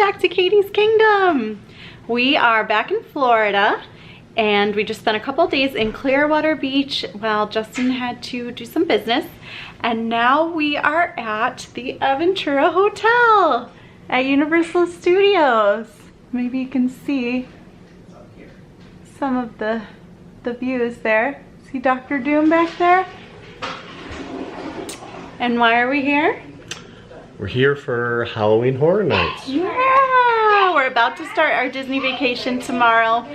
back to Katie's Kingdom. We are back in Florida and we just spent a couple days in Clearwater Beach while Justin had to do some business. And now we are at the Aventura Hotel at Universal Studios. Maybe you can see some of the views there. See Dr. Doom back there? And why are we here? We're here for Halloween Horror Nights. Yeah! We're about to start our Disney vacation tomorrow,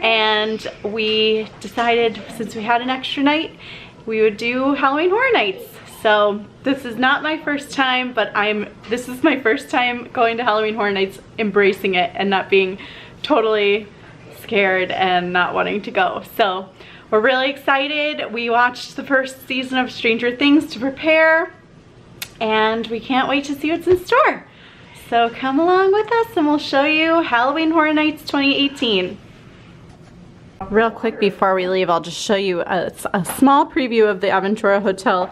and we decided since we had an extra night, we would do Halloween Horror Nights. So this is not my first time, but this is my first time going to Halloween Horror Nights, embracing it and not being totally scared and not wanting to go. So we're really excited. We watched the first season of Stranger Things to prepare, and we can't wait to see what's in store. So come along with us and we'll show you Halloween Horror Nights 2018. Real quick before we leave, I'll just show you a small preview of the Aventura Hotel.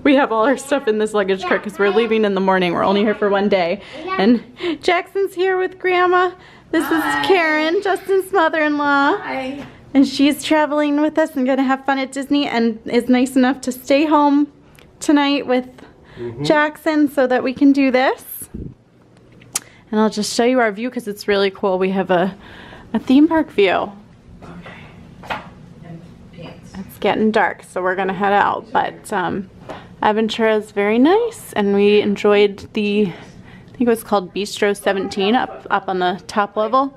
We have all our stuff in this luggage cart because we're leaving in the morning. We're only here for one day. And Jackson's here with Grandma. This is Karen, Justin's mother-in-law. Hi. And she's traveling with us and gonna have fun at Disney and is nice enough to stay home tonight with Jackson so that we can do this. And I'll just show you our view because it's really cool. We have a theme park view. Okay. And pants. It's getting dark, so we're gonna head out. But Aventura is very nice, and we enjoyed I think it was called Bistro 17 up on the top level.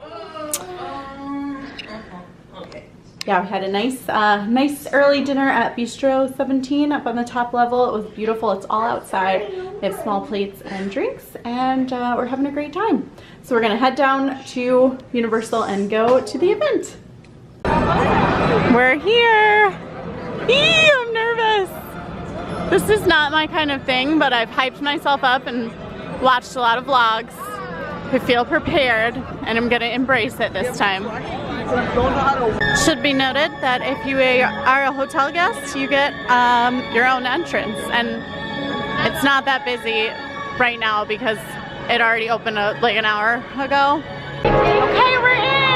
Yeah, we had a nice early dinner at Bistro 17 up on the top level. It was beautiful. It's all outside. We have small plates and drinks, and we're having a great time. So we're gonna head down to Universal and go to the event. We're here. Eee, I'm nervous. This is not my kind of thing, but I've hyped myself up and watched a lot of vlogs. I feel prepared, and I'm gonna embrace it this time. Should be noted that if you are a hotel guest, you get your own entrance, and it's not that busy right now because it already opened like an hour ago. Okay, we're in!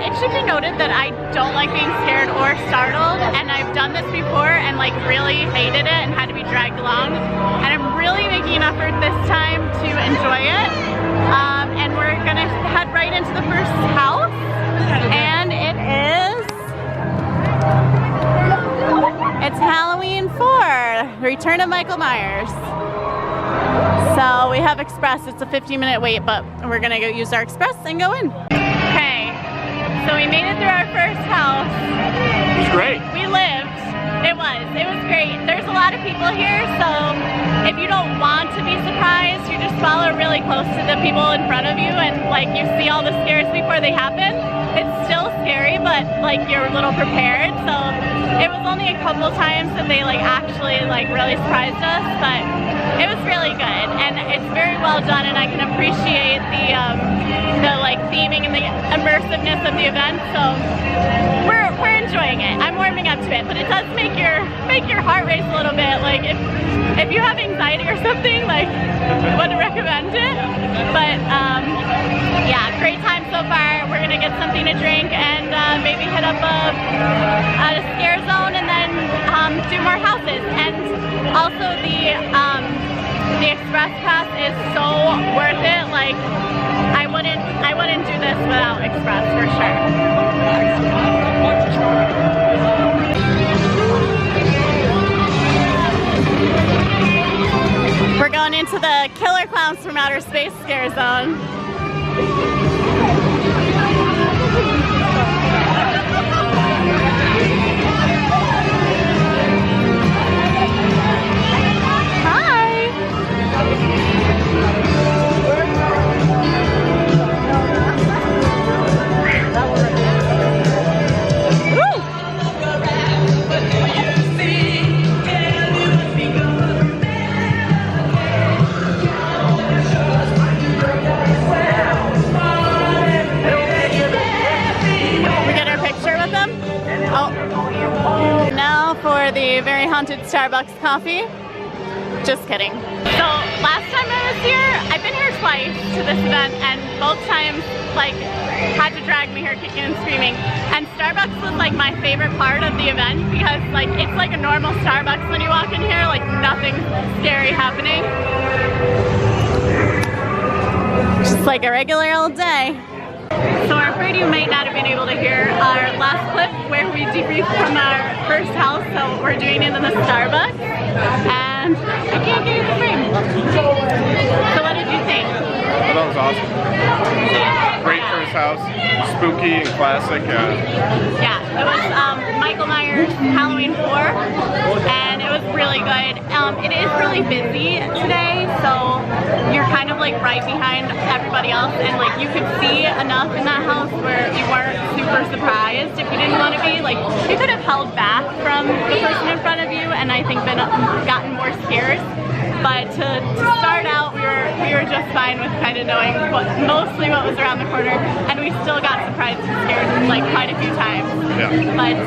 It should be noted that I don't like being scared or startled, and I've done this before and like really hated it and had to be dragged along, and I'm really making an effort this time to enjoy it. And we're gonna head right into the first house, and it's Halloween 4, Return of Michael Myers. So we have Express. It's a 15-minute wait, but we're gonna go use our Express and go in. Okay, so we made it through our first house. It was great. We lived. It was great. There's a lot of people here, so if you don't want to be surprised, you just follow really close to the people in front of you, and like you see all the scares before they happen. It's still scary, but like you're a little prepared. So it was only a couple times that they like actually like really surprised us, but it was really good, and it's very well done, and I can appreciate the like theming and the immersiveness of the event. So we're enjoying it. I'm warming up to it, but it does make your heart race a little bit. Like if you have anxiety or something, like I wouldn't recommend it. But yeah, great time so far. We're gonna get something to drink and maybe hit up a scare zone and then do more houses. And also the Express Pass is so worth it. Like I wouldn't do this without Express for sure. We're going into the Killer Clowns from Outer Space scare zone. Now for the very haunted Starbucks coffee. Just kidding. So last time I was here, I've been here twice to this event, and both times like had to drag me here kicking and screaming. And Starbucks was like my favorite part of the event because like it's like a normal Starbucks when you walk in here, like nothing scary happening. Just like a regular old day. So we're afraid you might not have been able to hear our last clip where we debriefed from our first house, so we're doing it in the Starbucks, and I can't get in the frame. So what did you think? Oh, that was awesome. Great first house, spooky and classic. Yeah, it was Michael Myers Halloween 4, and it was really good. It is really busy today, so you're kind of like right behind everybody else, and like you could see enough in that house where you weren't super surprised if you didn't want to be. Like you could have held back from the person in front of you, and I think gotten more scared. But to start out, we were just fine with kind of knowing mostly what was around the corner, and we still got surprised and scared like quite a few times. Yeah. But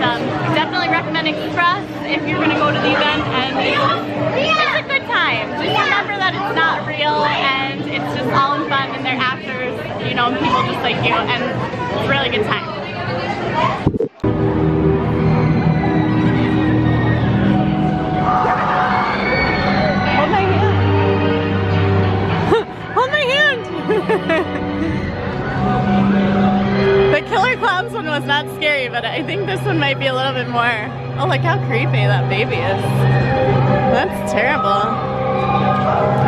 definitely recommend Express if you're going to go to the event, and it's a good time. Just remember that it's not real, and it's just all in fun, and they're actors, you know, people just like you, and it's a really good time. The Killer Clowns one was not scary, but I think this one might be a little bit more. Oh, look how creepy that baby is. That's terrible.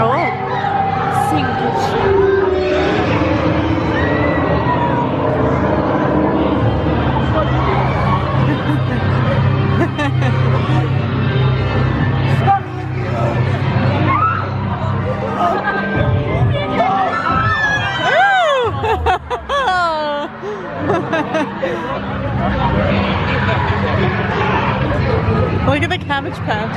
Oh. Look at the Cabbage Patch.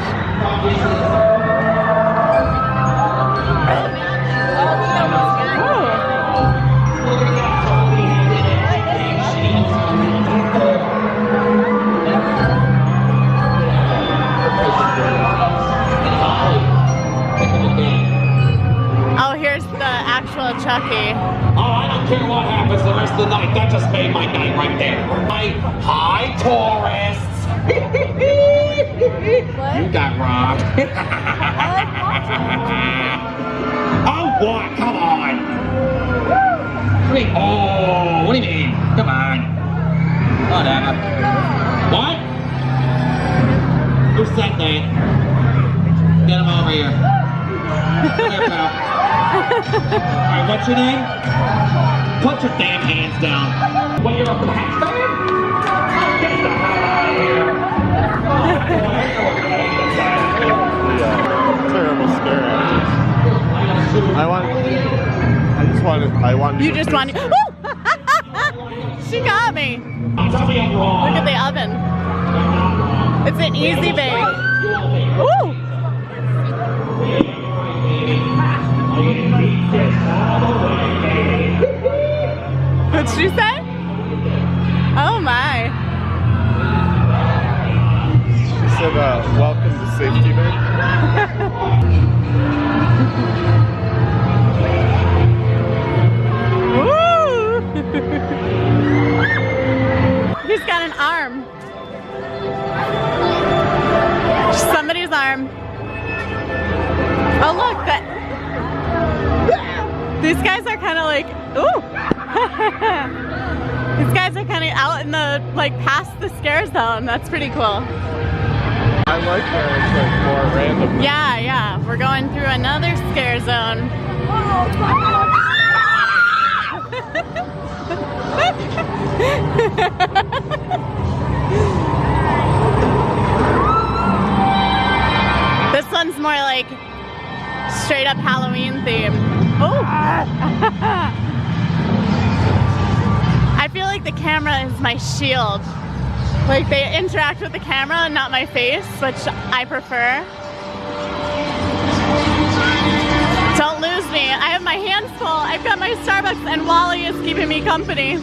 Oh, here's the actual Chucky. Oh, I don't care what happens the rest of the night. That just made my night right there. Hi, tourists. You got robbed. Oh, what? Come on. What do you mean? Come on. Whatever. What? Who said that? Get him over here. Come here, pal. Alright, what's your name? Put your damn hands down. What, you're a Pats fan? Get the hell out of here. Terrible scare actors. You just wanted. She got me. Look at the oven. It's an easy bake. Woo! What'd she say? Oh my. She said, welcome to Safety Net. He's got an arm. Somebody's arm. Oh look, these guys are kind of like, ooh. These guys are kind of out in the, like, past the scare zone. That's pretty cool. I like that it's like more random. Yeah, we're going through another scare zone. This one's more like straight up Halloween theme. Oh! I feel like the camera is my shield. Like they interact with the camera and not my face, which I prefer. Don't lose me. I have my hands full. I've got my Starbucks and Wally is keeping me company.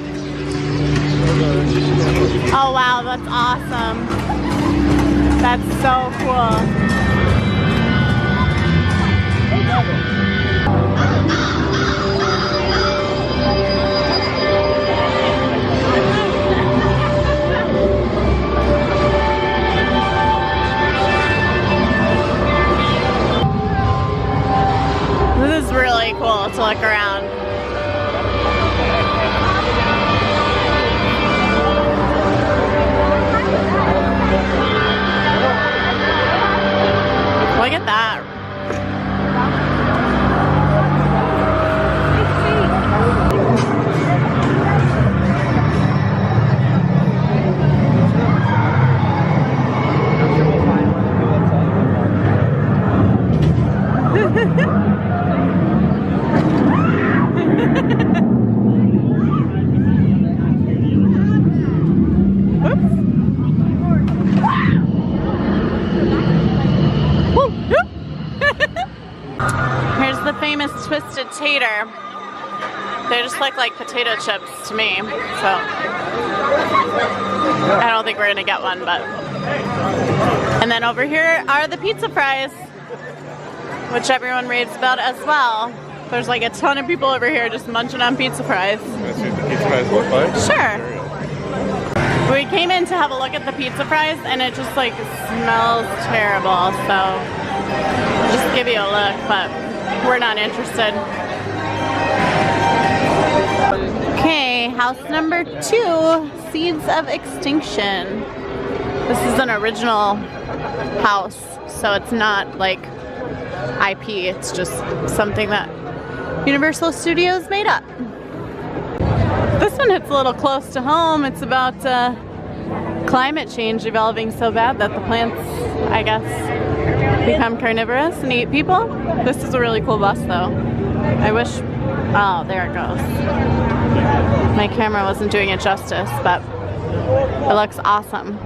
Oh wow, that's awesome. That's so cool. This is really cool to look around. Look at that. Here's the famous twisted tater. They just look like potato chips to me, so I don't think we're gonna get one, but. And then over here are the pizza fries, which everyone raves about as well. There's like a ton of people over here just munching on pizza fries. Can I see what the pizza fries look like? Sure. We came in to have a look at the pizza fries and it just like smells terrible, so just give you a look, but we're not interested. Okay, house number 2, Seeds of Extinction. This is an original house, so it's not like IP, it's just something that Universal Studios made up. This one hits a little close to home. It's about climate change evolving so bad that the plants, I guess, become carnivorous and eat people. This is a really cool bus though. I wish, oh, there it goes. My camera wasn't doing it justice, but it looks awesome.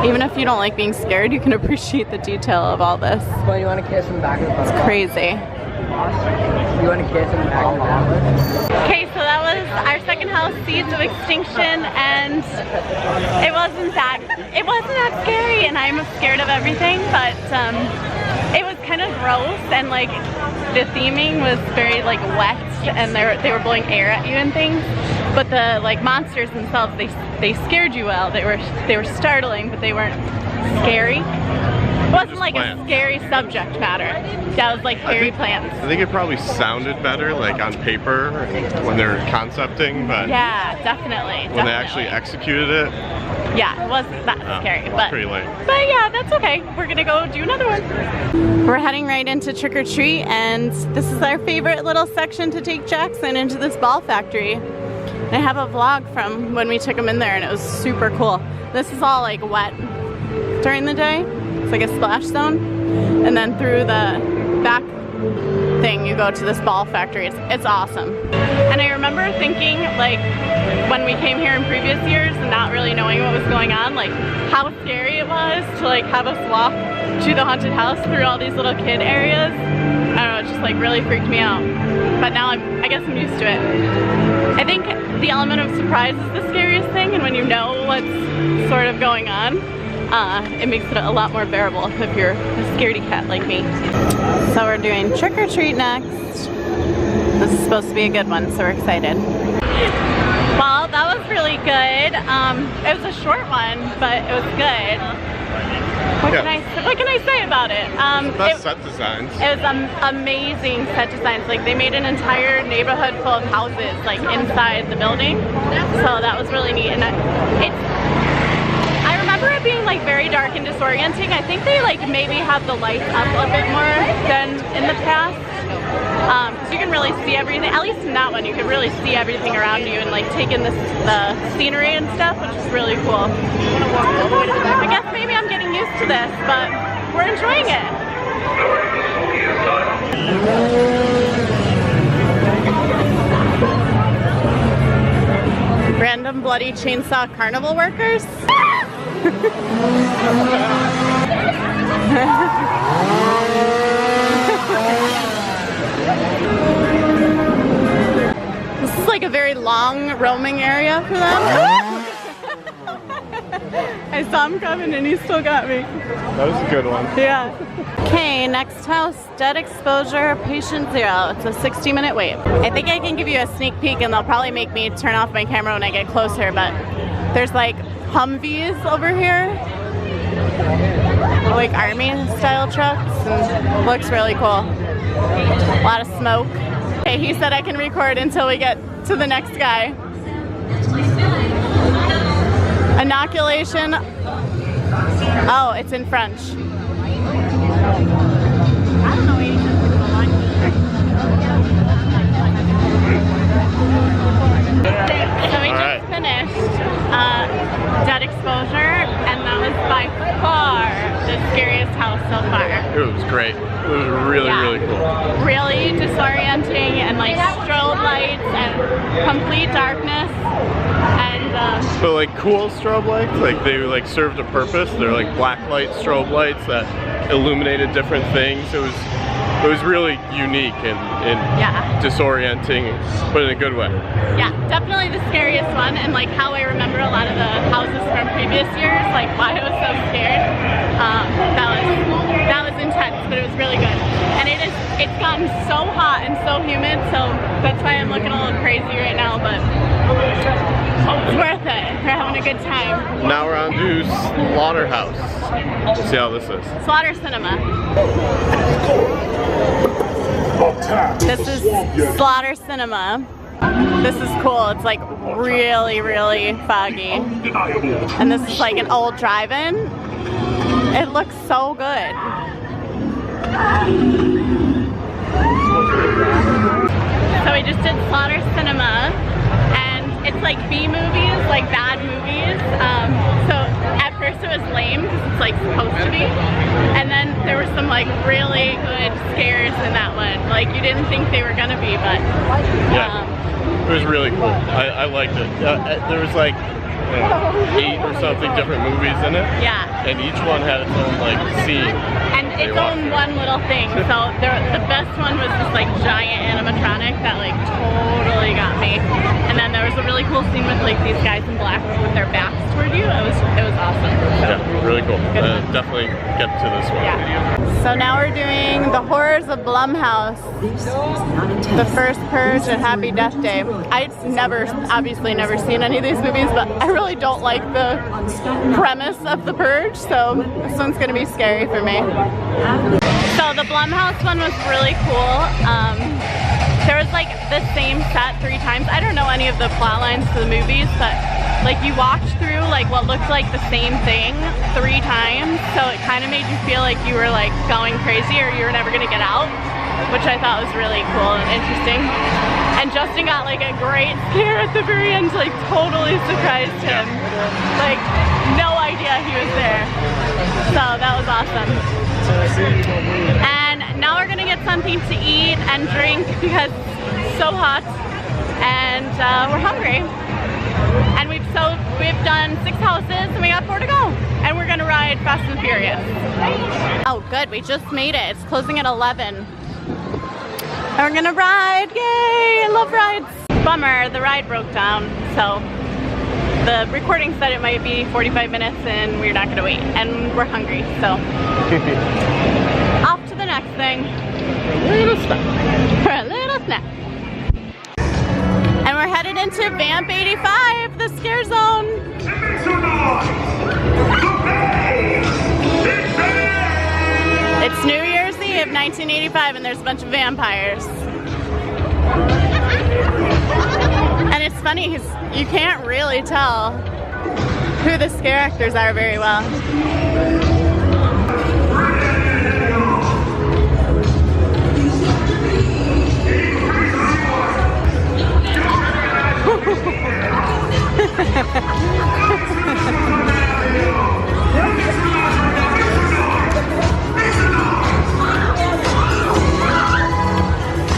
Even if you don't like being scared, you can appreciate the detail of all this. Well, you want to kiss in the back of the bus? It's crazy. You want to kiss in the back of the bus? Okay, so that was our second house, Seeds of Extinction, and it wasn't that scary, and I'm scared of everything, but it was kind of gross, and like the theming was very like wet, and they were blowing air at you and things. But the like monsters themselves, they scared you well. They were startling, but they weren't scary. It wasn't like a scary subject matter. That was like hairy plants. I think it probably sounded better like on paper when they're concepting, but yeah, definitely. When they actually executed it, yeah, it wasn't that scary, but pretty lame. But yeah, that's okay. We're gonna go do another one. We're heading right into Trick or Treat, and this is our favorite little section to take Jackson into this ball factory. And I have a vlog from when we took him in there, and it was super cool. This is all like wet during the day. It's like a splash zone, and then through the back thing you go to this ball factory. It's awesome. And I remember thinking, like, when we came here in previous years and not really knowing what was going on, like how scary it was to like have us walk to the haunted house through all these little kid areas. I don't know, it just like really freaked me out. But now I guess I'm used to it. I think the element of surprise is the scariest thing, and when you know what's sort of going on, it makes it a lot more bearable if you're a scaredy cat like me. So we're doing Trick or Treat next. This is supposed to be a good one, so we're excited. Well, that was really good. It was a short one, but it was good. What can I say about it? Best set designs. It was amazing set designs. Like they made an entire neighborhood full of houses like inside the building. So that was really neat. And I remember it being like very dark and disorienting. I think they like maybe have the lights up a bit more than in the past. Because you can really see everything, at least in that one, you can really see everything around you and like take in the scenery and stuff, which is really cool. I guess maybe I'm getting used to this, but we're enjoying it. Random bloody chainsaw carnival workers. This is like a very long roaming area for them. I I saw him coming and he still got me. That was a good one. Yeah. Okay, next house, dead exposure, patient 0. It's a 60-minute wait. I think I can give you a sneak peek and they'll probably make me turn off my camera when I get closer, but there's like Humvees over here, like army style trucks, and looks really cool. A lot of smoke. Okay, he said I can record until we get to the next guy. Inoculation. Oh, it's in French. I don't know anything. So we just finished dead exposure, and that was by far the scariest house so far. It was great. It was really, really cool. Really disorienting, and like strobe lights and complete darkness. And But like cool strobe lights, like they like served a purpose. They're like black light strobe lights that illuminated different things. It was really unique and disorienting, but in a good way. Yeah, definitely the scariest one, and like how I remember a lot of the houses from previous years, like why I was so scared. That was intense, but it was really good. And it's gotten so hot and so humid, so that's why I'm looking a little crazy right now, but it's worth it. We're having a good time. Now we're on to Slaughterhouse. See how this is. Slaughter Cinema. This is Slaughter Cinema. This is cool. It's like really, really foggy. And this is like an old drive-in. It looks so good. So we just did Slaughter Cinema, and it's like B movies, like bad movies. So at first it was lame because it's like supposed to be, and then there were some like really good scares in that one. Like you didn't think they were gonna be, but it was really cool. I liked it. There was like 8 or something different movies in it. Yeah. And each one had its own like scene. And its own one little thing. So the best one was this like giant animatronic that like totally got me. And then there was a really cool scene with like these guys in black with their backs toward you. It was awesome. So, yeah, really cool. Definitely get to this one. Yeah. So now we're doing The Horrors of Blumhouse. The First Purge and Happy Death Day. I've obviously never seen any of these movies, but I really don't like the premise of The Purge, so this one's gonna be scary for me. So the Blumhouse one was really cool. There was like the same set 3 times. I don't know any of the plot lines to the movies, but like you walked through like what looked like the same thing 3 times, so it kind of made you feel like you were like going crazy or you were never gonna get out, which I thought was really cool and interesting. And Justin got like a great scare at the very end, like totally surprised him. Like no idea he was there. So that was awesome. And now we're gonna get something to eat and drink because it's so hot and we're hungry. And we've done 6 houses and we got 4 to go. And we're gonna ride Fast and Furious. Oh good, we just made it. It's closing at 11. And we're gonna ride, yay, I love rides. Bummer, the ride broke down, so the recording said it might be 45 minutes and we're not gonna wait. And we're hungry, so. Off to the next thing. For a little snack. And we're headed into Vamp 85, the scare zone. It's New Year's Eve, 1985, and there's a bunch of vampires. And it's funny because you can't really tell who the scare actors are very well.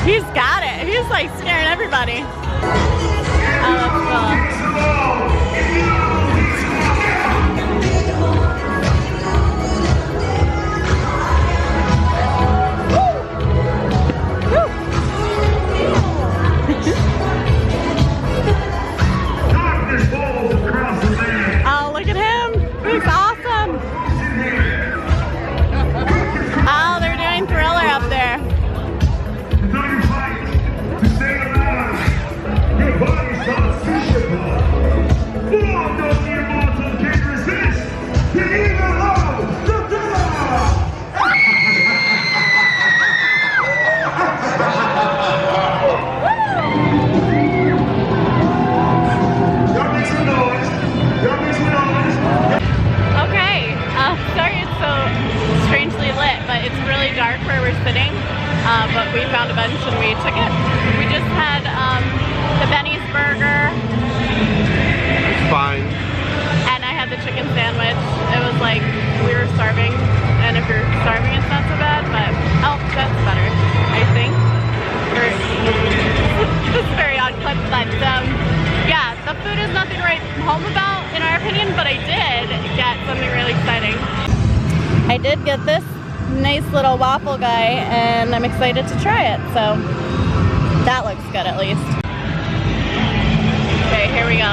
He's got it. He's like scaring everybody. Oh, that's cool. Darkness falls across the land. like we were starving, and if you're starving it's not so bad, but oh, that's better, I think. This is very odd clip, but yeah, the food is nothing to write home about in our opinion, but I did get something really exciting. I did get this nice little waffle guy, and I'm excited to try it, so that looks good at least. Okay, here we go.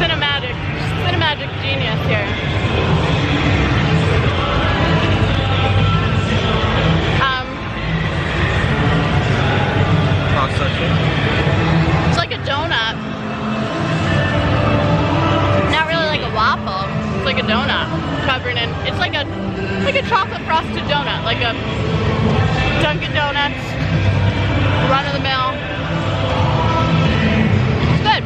Cinematic genius here. It's like a donut. Not really like a waffle. It's like a donut covered in. It's like a chocolate frosted donut, like a Dunkin' Donuts, run of the mill. It's good.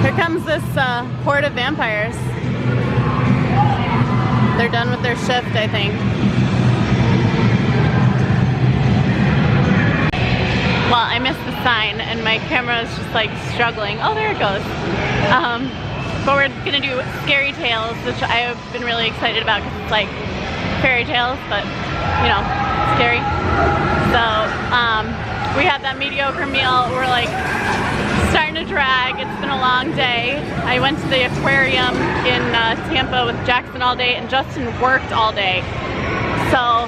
Here comes this horde of vampires. They're done with their shift, I think. Well, I missed the sign and my camera is just like struggling. Oh, there it goes. But we're gonna do Scary Tales, which I have been really excited about because it's like fairy tales, but you know, scary. So we had that mediocre meal. We're like starting to drag. It's been a long day. I went to the aquarium in Tampa with Jackson all day, and Justin worked all day. So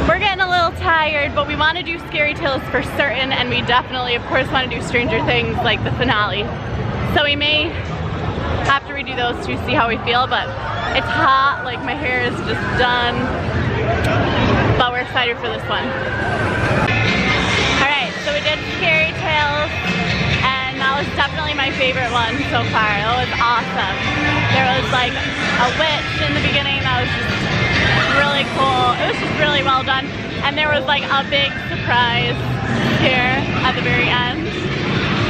we're getting a little tired, but we want to do Scary Tales for certain, and we definitely, of course, want to do Stranger Things, like the finale. So we may have to redo those to see how we feel, but it's hot, like my hair is just done, but we're excited for this one. Alright, so we did Scary Tales, and that was definitely my favorite one so far. That was awesome. There was like a witch in the beginning that was just really cool. It was just really well done. And there was like a big surprise here at the very end.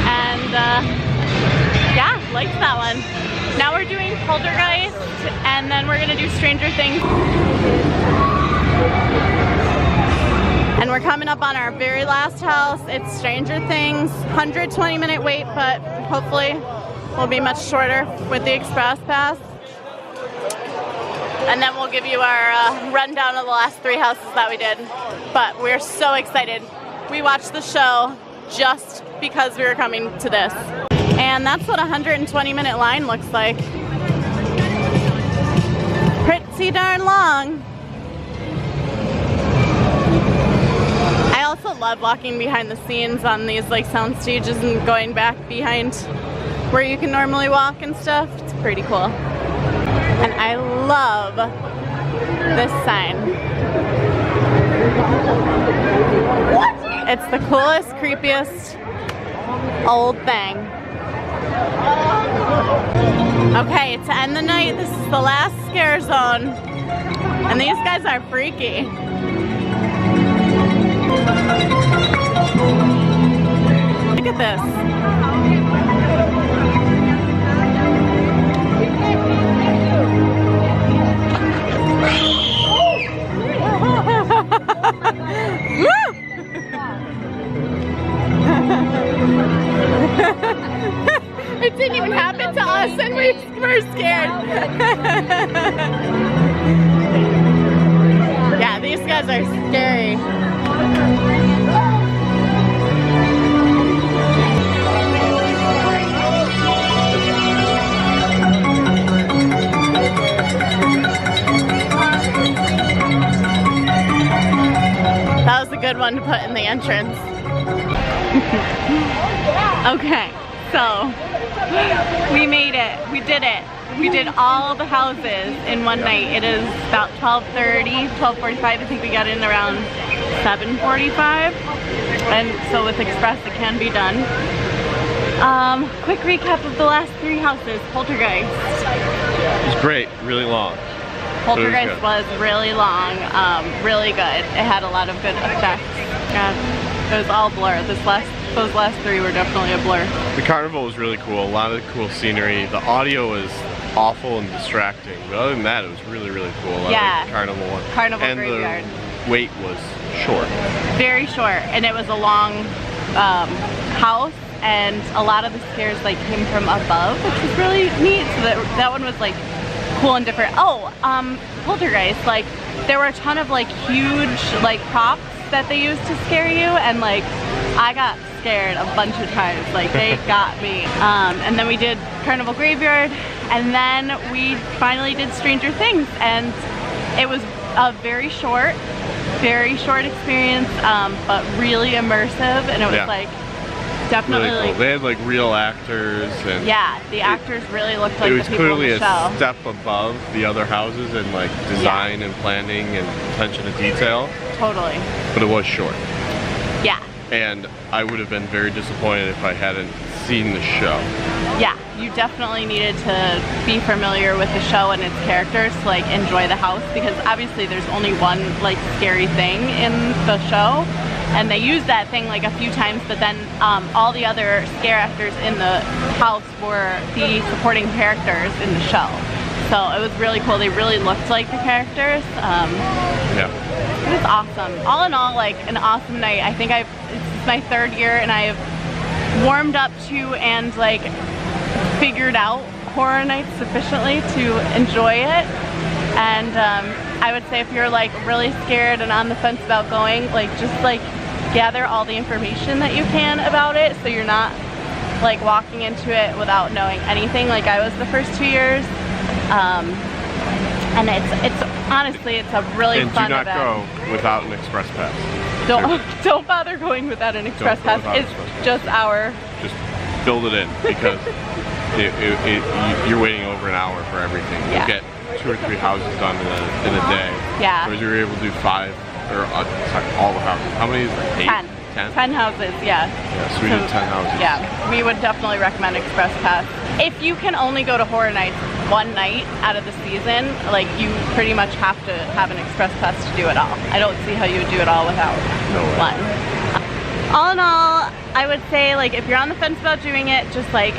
And yeah, liked that one. Now we're doing Poltergeist, and then we're gonna do Stranger Things. And we're coming up on our very last house. It's Stranger Things. 120-minute wait, but hopefully will be much shorter with the Express Pass. And then we'll give you our rundown of the last 3 houses that we did. But we're so excited. We watched the show just because we were coming to this. And that's what a 120-minute line looks like. Pretty darn long. I also love walking behind the scenes on these like sound stages and going back behind where you can normally walk and stuff. It's pretty cool. And I love this sign. It's the coolest, creepiest old thing. Okay, to end the night, this is the last scare zone. And these guys are freaky. Look at this. It didn't even happen to us and we were scared. Yeah, these guys are scary. That was a good one to put in the entrance. Okay, so we made it. We did it. We did all the houses in one night. It is about 12:30, 12:45. I think we got in around 7:45. And so with Express it can be done. Quick recap of the last 3 houses. Poltergeist. It was great, really long. Poltergeist was really long, really good. It had a lot of good effects. It was all blur. Those last 3 were definitely a blur. The carnival was really cool. A lot of cool scenery. The audio was awful and distracting, but other than that, it was really, really cool. Yeah. The carnival one. Carnival and graveyard. The wait was short. Very short, and it was a long house, and a lot of the scares like came from above, which was really neat. So that one was like cool and different. Oh, Poltergeist, like there were a ton of like huge like props that they used to scare you, and like I got scared a bunch of times, like they got me. And then we did Carnival Graveyard, and then we finally did Stranger Things, and it was a very short experience, but really immersive, and it was like definitely really cool. like, They had like real actors, and yeah, the actors really looked like it was the people clearly in the show. a step above the other houses in like design and planning and attention to detail. Totally. But it was short. Yeah. And I would have been very disappointed if I hadn't seen the show. Yeah, you definitely needed to be familiar with the show and its characters to like enjoy the house, because obviously there's only one like scary thing in the show, and they used that thing like a few times, but then all the other scare actors in the house were the supporting characters in the show. So it was really cool. They really looked like the characters. Yeah. It was awesome. All in all, like an awesome night. I think it's my 3rd year, and I have warmed up to and like figured out Horror Nights sufficiently to enjoy it. And I would say if you're like really scared and on the fence about going, like just like gather all the information that you can about it, so you're not like walking into it without knowing anything like I was the first 2 years. And it's honestly, it's a really fun event. And do not go without an express pass. Don't bother going without an express pass. It's just just build it in, because you're waiting over an hour for everything. Yeah. You get 2 or 3 houses done in a day. Yeah. Whereas you're able to do 5 or all the houses. How many is it? 8? 10 houses, yeah. Yeah, so we did 10 houses. Yeah, we would definitely recommend Express Pass. If you can only go to Horror Nights one night out of the season, like you pretty much have to have an Express Pass to do it all. I don't see how you would do it all without one. All in all, I would say like if you're on the fence about doing it, just like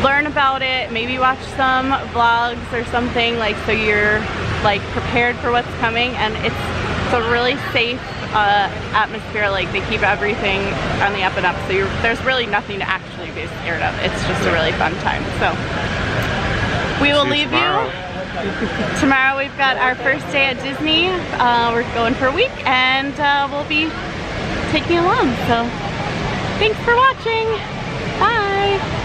learn about it, maybe watch some vlogs or something, like so you're like prepared for what's coming. And it's a really safe atmosphere. Like they keep everything on the up and up, so there's really nothing to actually be scared of. It's just a really fun time. So we will leave you. Tomorrow we've got our first day at Disney. We're going for a week, and we'll be taking you along. So thanks for watching. Bye.